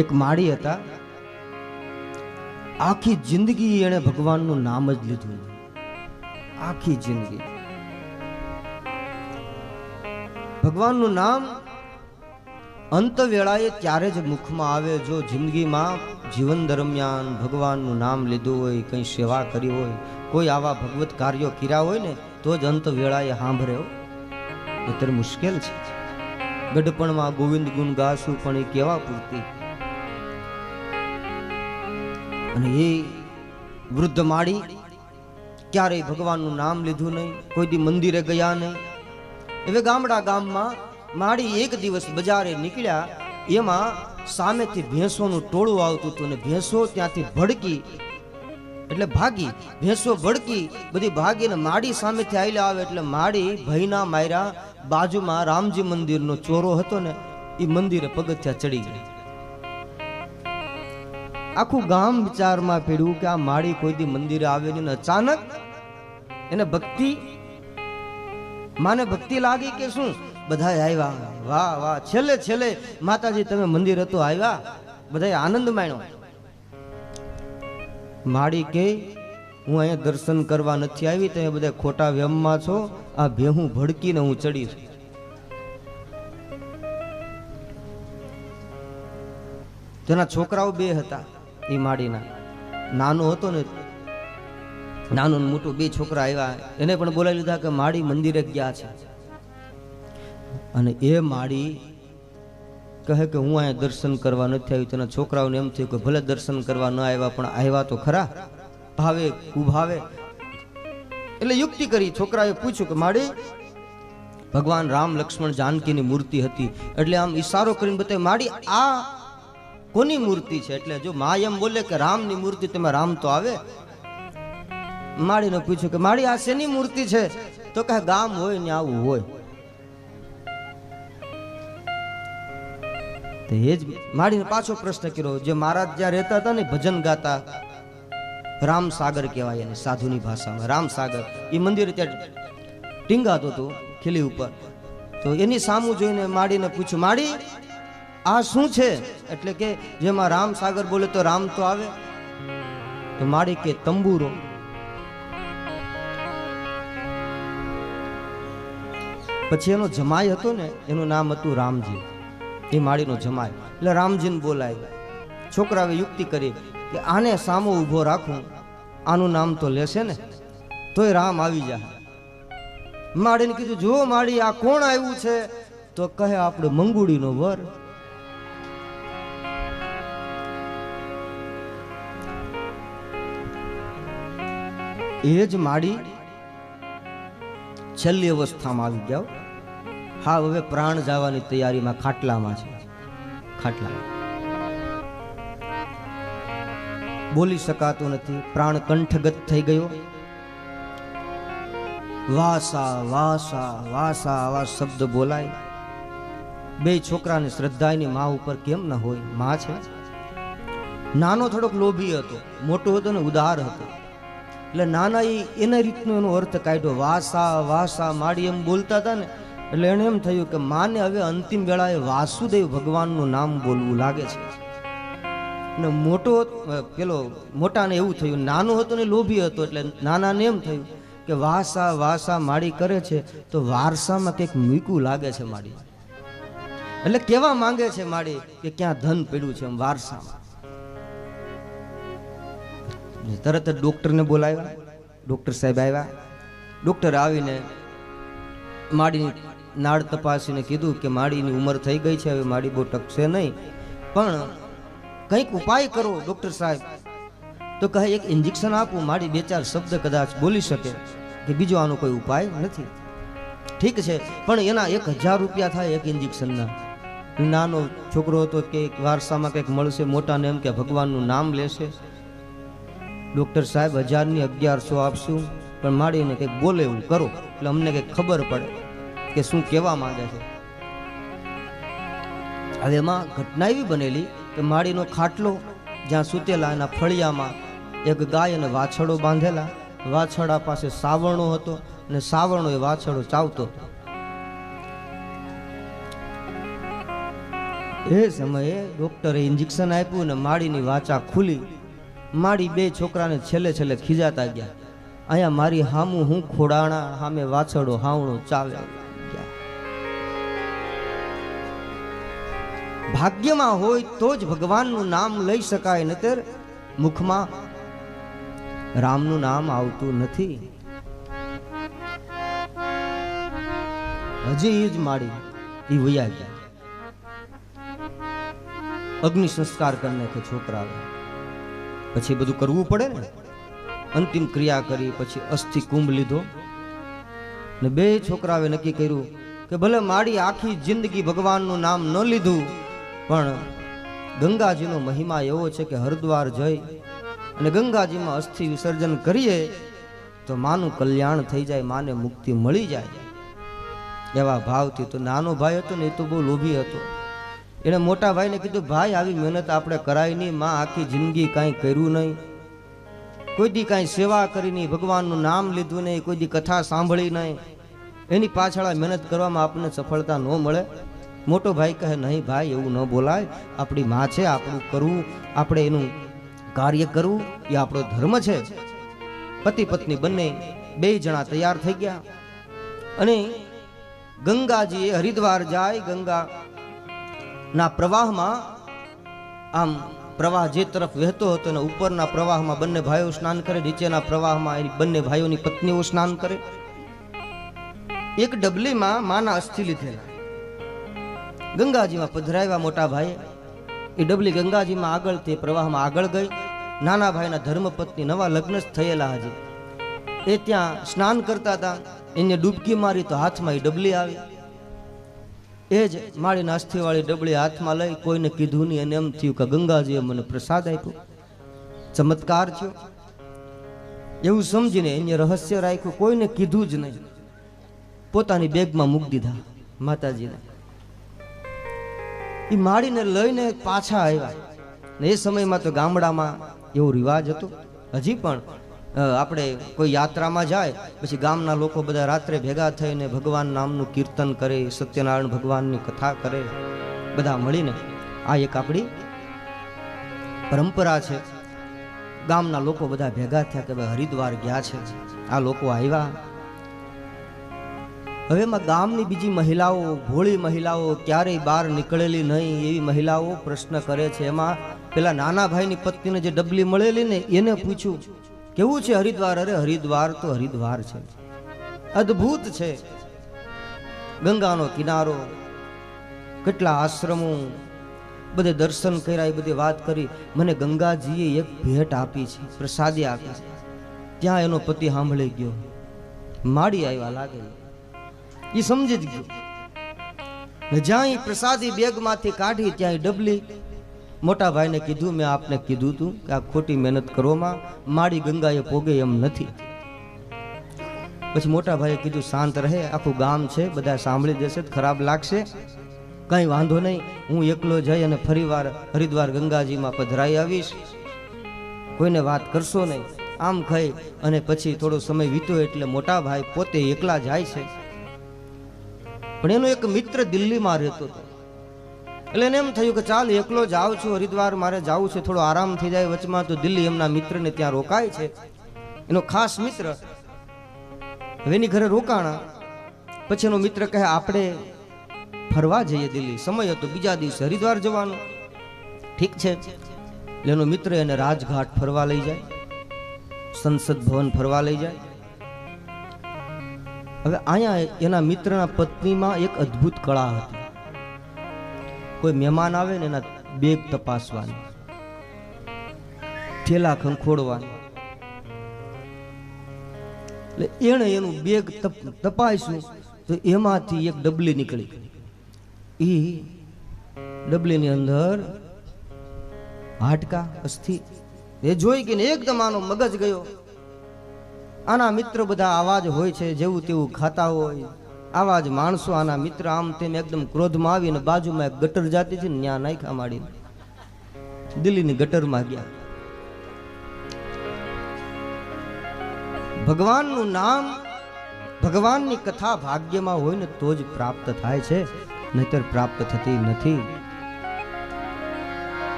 એક માળી હતા, આખી જિંદગી એણે ભગવાનનું નામ જ લીધું, આખી જિંદગી ભગવાનનું નામ અંત વેળાએ ત્યારે જ મુખમાં આવે જો જિંદગીમાં જીવન દરમિયાન ભગવાનનું નામ લીધું હોય, કંઈ સેવા કરી હોય, કોઈ આવા ભગવત કાર્યો કર્યા હોય ને તો જ અંત વેળાએ સાંભળ્યો. અત્યારે મુશ્કેલ છે. ગઢપણમાં ગોવિંદ ગુણ ગાશું પણ એ કેવા પૂરતી. અને એ વૃદ્ધ માળી ક્યારેય ભગવાનનું નામ લીધું નહીં, કોઈ દી મંદિરે ગયા નહીં. હવે ગામડા ગામમાં માળી એક દિવસ બજારે નીકળ્યા, એમાં સામેથી ભેંસોનું ટોળું આવતું હતું ને ભેંસો ત્યાંથી ભડકી એટલે ભાગી, ભેંસો ભડકી બધી ભાગીને માળી સામેથી આવેલા આવે એટલે માળી ભયના માર્યા બાજુમાં રામજી મંદિરનો ચોરો હતો ને એ મંદિરે પગથિયા ચડી ગઈ. આખું ગામ વિચારમાં પડ્યું કે આ માળી કોઈ દી મંદિરે આવે ને અચાનક એને ભક્તિ માને ભક્તિ લાગી કે શું? બધા આવ્યા, વાહ વાહ, છેલ્લે છેલ્લે માતાજી તમે મંદિર હતો આવ્યા, બધા આનંદ માણ્યો. માળી કે હું અહીંયા દર્શન કરવા નથી આવી, તમે બધા ખોટા વ્યમમાં છો, આ ભેહું ભડકીને હું ચડી છું. તેના છોકરાઓ બે હતા એ માળીના, નાનો હતો ને નાનું મોટું બે છોકરા આવ્યા, એને પણ બોલાવી લીધા કે માળી મંદિરે ગયા છે. અને એ માળી કહે કે હું અહીંયા દર્શન કરવા નથી આવી. તેના છોકરાઓને એમ થયું કે ભલે દર્શન કરવા ન આવ્યા પણ આવ્યા તો ખરા, ભાવે કુભાવે. એટલે યુક્તિ કરી, છોકરાએ પૂછ્યું કે માળી ભગવાન રામ લક્ષ્મણ જાનકીની મૂર્તિ હતી, એટલે આમ ઈશારો કરીને બતાવ્યું માળી આ કોની મૂર્તિ છે? એટલે જો મા એમ બોલે કે રામની મૂર્તિ, તમે રામ તો આવે. માળીને પૂછ્યું કે માળી આ શેની મૂર્તિ છે? તો કહે ગામ હોય ને આવું હોય. તો એ જ માળીને પાછો પ્રશ્ન કર્યો, જે મહારાજ જ્યાં રહેતા હતા ને ભજન ગાતા, રામ સાગર કહેવાય એને સાધુની ભાષામાં, રામ સાગર, એ મંદિર ત્યાં ટીંગાતું હતું ખીલી ઉપર. તો એની સામું જોઈને માળીને પૂછ્યું માળી આ શું છે? એટલે કે જેમાં રામ સાગર બોલે તો રામ તો આવે. તો માળી કે તંબુરો. પછી એનો જમાઈ હતો ને એનું નામ હતું રામજી, એ માળીનો જમાઈ, એટલે રામજીને બોલાય. છોકરાએ યુક્તિ કરી કે આને સામો ઊભો રાખું, આનું નામ તો લેશે ને, તોય રામ આવી જાય. માળીને કીધું જો માળી આ કોણ આવ્યું છે? તો કહે આપણે મંગુડીનો વર. એ જ માળી છેલ્લી અવસ્થામાં આવી ગયા. હા હવે પ્રાણ જવાની તૈયારીમાં ખાટલામાં છે, ખાટલામાં બોલી શકાતું નથી, પ્રાણ કંઠગત થઈ ગયો. વાસા વાસા વાસા આવા શબ્દ બોલાય. બે છોકરાની શ્રદ્ધા એની મા ઉપર કેમ ન હોય? મા છે. નાનો થોડોક લોભી હતો, મોટો હતો ને ઉદાર હતો, એટલે નાના એના રીતનો એનો અર્થ કાઢ્યો. વાસા વાસા માળી એમ બોલતા હતા ને એટલે એને એમ થયું કે માને હવે અંતિમ વેળાએ વાસુદેવ ભગવાનનું નામ બોલવું લાગે છે. ને મોટો પેલો મોટાને એવું થયું, નાનો હતો ને લોભી હતો, એટલે નાનાને એમ થયું કે વાસા વાસા માળી કરે છે તો વારસામાં કંઈક મૂકવું લાગે છે માળી. એટલે કેવા માંગે છે માળી કે ક્યાં ધન પડ્યું છે એમ વારસામાં. તરત જ ડોક્ટરને બોલાવ્યા. ડોક્ટર સાહેબ આવ્યા. ડોક્ટર આવીને માળીની નાળ તપાસીને કીધું કે માળીની ઉંમર થઈ ગઈ છે, હવે માળી બહુ ટકશે નહીં, પણ કંઈક ઉપાય કરો ડોક્ટર સાહેબ. તો કહે એક ઇન્જેક્શન આપું, માળી બે ચાર શબ્દ કદાચ બોલી શકે, કે બીજો આનો કોઈ ઉપાય નથી. ઠીક છે પણ એના 1000 રૂપિયા થાય એક ઇન્જેક્શનના. નાનો છોકરો હતો કે વારસામાં કંઈક મળશે, મોટાને એમ કે ભગવાનનું નામ લેશે. ડોક્ટર સાહેબ 1000 ની 1100 આપશું, પણ માળીને કંઈક બોલે એવું કરો એટલે અમને કંઈક ખબર પડે કે શું કહેવા માંગે છે. હવે એમાં ઘટના એવી બનેલી કે માળીનો ખાટલો જ્યાં સૂતેલા એના ફળિયામાં એક ગાય અને વાછડો બાંધેલા. વાછડા પાસે સાવરણો હતો અને સાવરણો એ વાછડો ચાવતો હતો. એ સમયે ડોક્ટરે ઇન્જેક્શન આપ્યું ને માળીની વાચા ખુલી. માળી બે છોકરાને છેલ્લે છેલ્લે ખીજાતા ગયા. અહીંયા મારી હામું હું ખોડાણા, હામે વાછડો હાવણો ચાલે. ભાગ્યમાં હોય તો જ ભગવાનનું નામ લઈ શકાય, નહીતર મુખમાં રામનું નામ આવતું નથી. હજી જ માળી એ વયા ગયા. અગ્નિ સંસ્કાર કરી નાખે છોકરા. પછી બધું કરવું પડે ને, અંતિમ ક્રિયા કરી. પછી અસ્થિ કુંભ લીધો ને બે છોકરાએ નક્કી કર્યું કે ભલે માળી આખી જિંદગી ભગવાનનું નામ ન લીધું, પણ ગંગાજીનો મહિમા એવો છે કે હરિદ્વાર જઈ અને ગંગાજીમાં અસ્થિ વિસર્જન કરીએ તો માનું કલ્યાણ થઈ જાય, માને મુક્તિ મળી જાય. એવા ભાવથી તો નાનો ભાઈ હતો ને એ તો બહુ લોભી હતો. એને મોટા ભાઈને કીધું, ભાઈ આવી મહેનત આપણે કરાય નહીં, માં આખી જિંદગી કાંઈ કર્યું નહીં, કોઈ દી કાંઈ સેવા કરી નહીં, ભગવાનનું નામ લીધું નહીં, કોઈ દી કથા સાંભળી નહીં, એની પાછળ મહેનત કરવામાં આપણને સફળતા ન મળે. મોટો ભાઈ કહે, નહીં ભાઈ એવું ન બોલાય, આપણી માં છે, આપણું કરવું, આપણે એનું કાર્ય કરવું એ આપણો ધર્મ છે. પતિ પત્ની બંને બે જણા તૈયાર થઈ ગયા અને ગંગાજી હરિદ્વાર જાય. ગંગા ના પ્રવાહમાં આમ પ્રવાહ જે તરફ વહેતો હતો ને ઉપરના પ્રવાહમાં બંને ભાઈઓ સ્નાન કરે, નીચેના પ્રવાહમાં એની બંને ભાઈઓની પત્નીઓ સ્નાન કરે. એક ડબલીમાં માના અસ્થિ લીધેલા ગંગાજીમાં પધરાવ્યા. મોટા ભાઈ એ ડબલી ગંગાજીમાં આગળ તે પ્રવાહમાં આગળ ગઈ. નાના ભાઈના ધર્મપત્ની નવા લગ્ન જ થયેલા હજી એ ત્યાં સ્નાન કરતા હતા. એને ડૂબકી મારી તો હાથમાં એ ડબલી આવી. એ જ માળીના અસ્થિવાળી ડબલી હાથમાં લઈ કોઈને કીધું નહીં અને એમ થયું કે ગંગાજીએ મને પ્રસાદ આપ્યો, ચમત્કાર થયો એવું સમજીને એને રહસ્ય રાખ્યું, કોઈને કીધું જ નહીં. પોતાની બેગમાં મૂકી દીધા માતાજીને. એ માળીને લઈને પાછા આવ્યા ને એ સમયમાં તો ગામડામાં એવો રિવાજ હતો. હજી પણ આપણે કોઈ યાત્રામાં જાય પછી ગામના લોકો બધા રાત્રે ભેગા થઈને ભગવાન નામનું કીર્તન કરે, સત્યનારાયણ ભગવાનની કથા કરે બધા મળીને. આ એક આપણી પરંપરા છે. ગામના લોકો બધા ભેગા થયા કે ભાઈ હરિદ્વાર ગયા છે, આ લોકો આવ્યા. હવે એમાં ગામની બીજી મહિલાઓ, ભોળી મહિલાઓ, ક્યારેય બહાર નીકળેલી નહીં એવી મહિલાઓ પ્રશ્ન કરે છે. એમાં પેલા નાના ભાઈની પત્નીને જે ડબલી મળેલી ને એને પૂછ્યું, કેવું છે હરિદ્વાર? અરે હરિદ્વાર તો હરિદ્વાર છે, અદ્ભુત છે. ગંગાનો કિનારો, કેટલા આશ્રમો, બધે દર્શન કર્યા, એ બધી વાત કરી. મને ગંગાજીએ એક ભેટ આપી છે, પ્રસાદી આપી છે. ત્યાં એનો પતિ સાંભળી ગયો, માળી આવ્યા લાગે, એ સમજી જ ગયો ને જ્યાં એ પ્રસાદી બેગમાંથી કાઢી ત્યાં ડબલી. મોટા ભાઈને કીધું, મેં આપને કીધું તું કે આ ખોટી મહેનત કરવામાં માળી ગંગાએ પોગે એમ નથી. પછી મોટા ભાઈએ કીધું, શાંત રહે, આખું ગામ છે, બધા સાંભળી દેશે, ખરાબ લાગશે, કઈ વાંધો નહીં, હું એકલો જઈ અને ફરીવાર હરિદ્વાર ગંગાજીમાં પધરાઈ આવીશ, કોઈને વાત કરશો નહીં. આમ ખાઈ અને પછી થોડો સમય વીત્યો એટલે મોટા ભાઈ પોતે એકલા જાય છે. પણ એનો એક મિત્ર દિલ્હીમાં રહેતો હતો એટલે એને એમ થયું કે ચાલ એકલો જાઉં છું હરિદ્વાર, મારે જવું છે, થોડો આરામ થઈ જાય વચમાં. તો દિલ્હી એમના મિત્રને ત્યાં રોકાય છે, એનો ખાસ મિત્ર. હવે એની ઘરે રોકાણા પછી એનો મિત્ર કહે, આપણે ફરવા જઈએ દિલ્હી, સમય હતો બીજા દિવસે હરિદ્વાર જવાનો. ઠીક છે. એટલે એનો મિત્ર એને રાજઘાટ ફરવા લઈ જાય, સંસદ ભવન ફરવા લઈ જાય. હવે અહીંયા એના મિત્રના પત્નીમાં એક અદ્ભુત કળા હતી. કોઈ મહેમાન આવે ને એના બેગ તપાસવાની, થેલા ખંખોડવાની. એટલે એણે એનું બેગ તપાસ્યું તો એમાંથી એક ડબલી નીકળી. એ ડબલીની અંદર હાડકા, અસ્થિ. એ જોઈ કે એકદમ આનો મગજ ગયો. આના મિત્ર બધા આવા જ હોય છે, જેવું તેવું ખાતા હોય, આવા જ માણસો. આના મિત્ર આમ તેમ એકદમ ક્રોધમાં આવીને બાજુમાં એક ગટર જાતી છે ને ત્યાં નાખ્યા માડીને. દિલ્હીની ગટરમાં ગયા. ભગવાનનું નામ, ભગવાનની કથા ભાગ્યમાં હોય ને તો જ પ્રાપ્ત થાય છે, નહીતર પ્રાપ્ત થતી નથી.